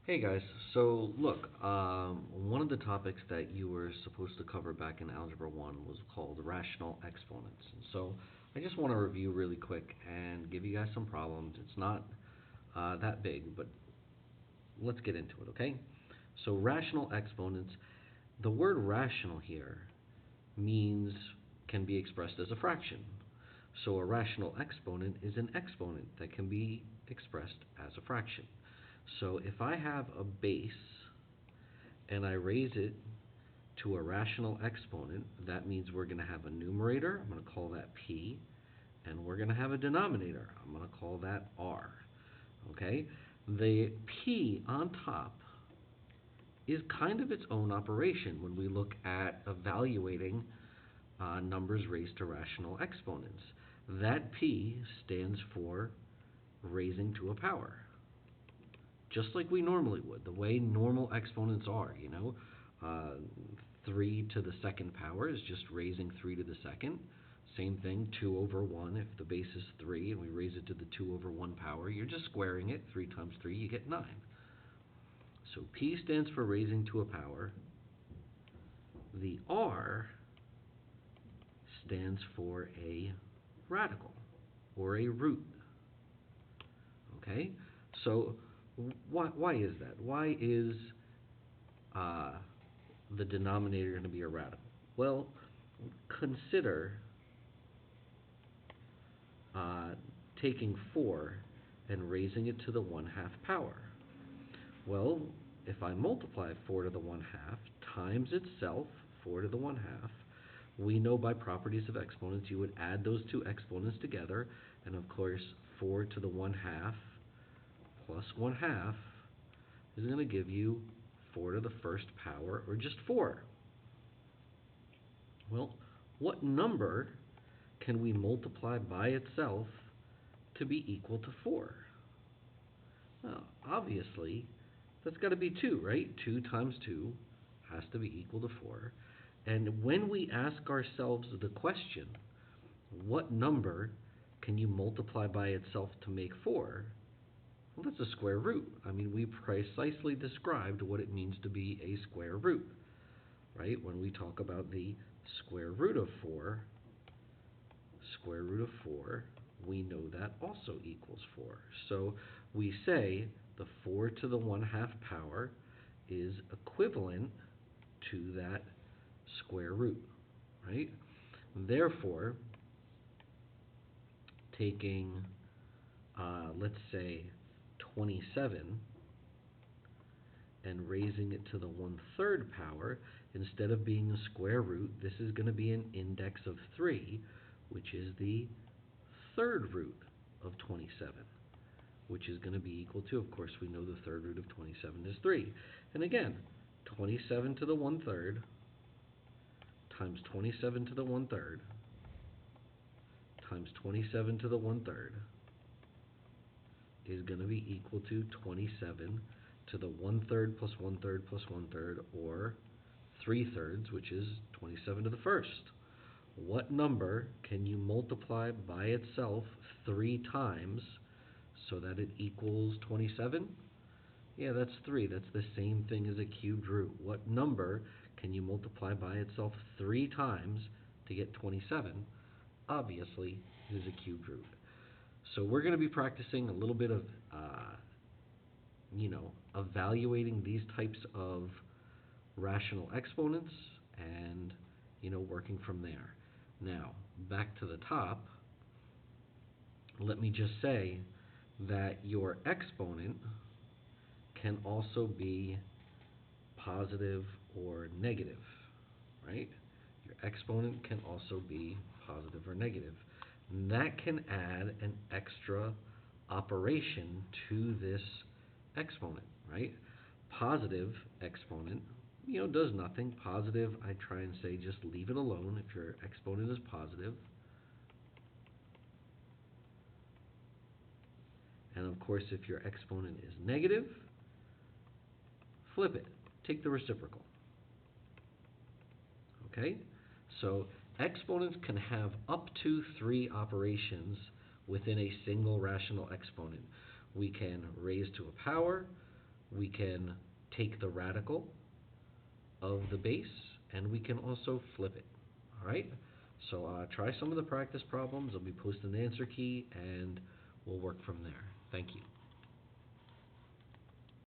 Hey guys, so look, one of the topics that you were supposed to cover back in Algebra 1 was called rational exponents. And so I just want to review really quick and give you guys some problems. It's not that big, but let's get into it, okay? So rational exponents, the word rational here means can be expressed as a fraction. So a rational exponent is an exponent that can be expressed as a fraction. So if I have a base and I raise it to a rational exponent, that means we're going to have a numerator, I'm going to call that P, and we're going to have a denominator, I'm going to call that R. Okay? The P on top is kind of its own operation when we look at evaluating numbers raised to rational exponents. That P stands for raising to a power, just like we normally would, the way normal exponents are, 3 to the second power is just raising 3 to the second. Same thing, 2 over 1, if the base is 3 and we raise it to the 2 over 1 power, you're just squaring it. 3 times 3, you get 9. So P stands for raising to a power. The R stands for a radical or a root. Okay? So why is that? Why is the denominator going to be a radical? Well, consider taking 4 and raising it to the 1/2 power. Well, if I multiply 4 to the 1/2 times itself, 4 to the 1/2, we know by properties of exponents you would add those two exponents together, and of course 4 to the 1/2 plus 1/2 is going to give you 4 to the first power, or just 4. Well, what number can we multiply by itself to be equal to 4? Well, obviously, that's got to be 2, right? 2 times 2 has to be equal to 4. And when we ask ourselves the question, what number can you multiply by itself to make 4? Well, that's a square root. I mean, we precisely described what it means to be a square root, right? When we talk about the square root of 4, we know that also equals 4. So we say the 4 to the 1/2 power is equivalent to that square root, right? Therefore, taking, let's say, 27 and raising it to the 1/3 power, instead of being a square root, this is going to be an index of 3, which is the third root of 27, which is going to be equal to, of course, we know the third root of 27 is 3. And again, 27 to the 1/3 times 27 to the 1/3 times 27 to the 1/3 is going to be equal to 27 to the 1/3 plus 1/3 plus 1/3, or 3/3, which is 27 to the first. What number can you multiply by itself 3 times so that it equals 27? Yeah, that's 3. That's the same thing as a cubed root. What number can you multiply by itself 3 times to get 27? Obviously, it is a cubed root. So we're going to be practicing a little bit of, evaluating these types of rational exponents and, working from there. Now, back to the top, let me just say that your exponent can also be positive or negative, right? Your exponent can also be positive or negative. And that can add an extra operation to this exponent, right? Positive exponent, does nothing. Positive, I try and say just leave it alone if your exponent is positive. And of course, if your exponent is negative, flip it. Take the reciprocal. Okay? So exponents can have up to 3 operations within a single rational exponent. We can raise to a power, We can take the radical of the base, and we can also flip it. All right? So try some of the practice problems. I'll be posting the answer key, and we'll work from there. Thank you.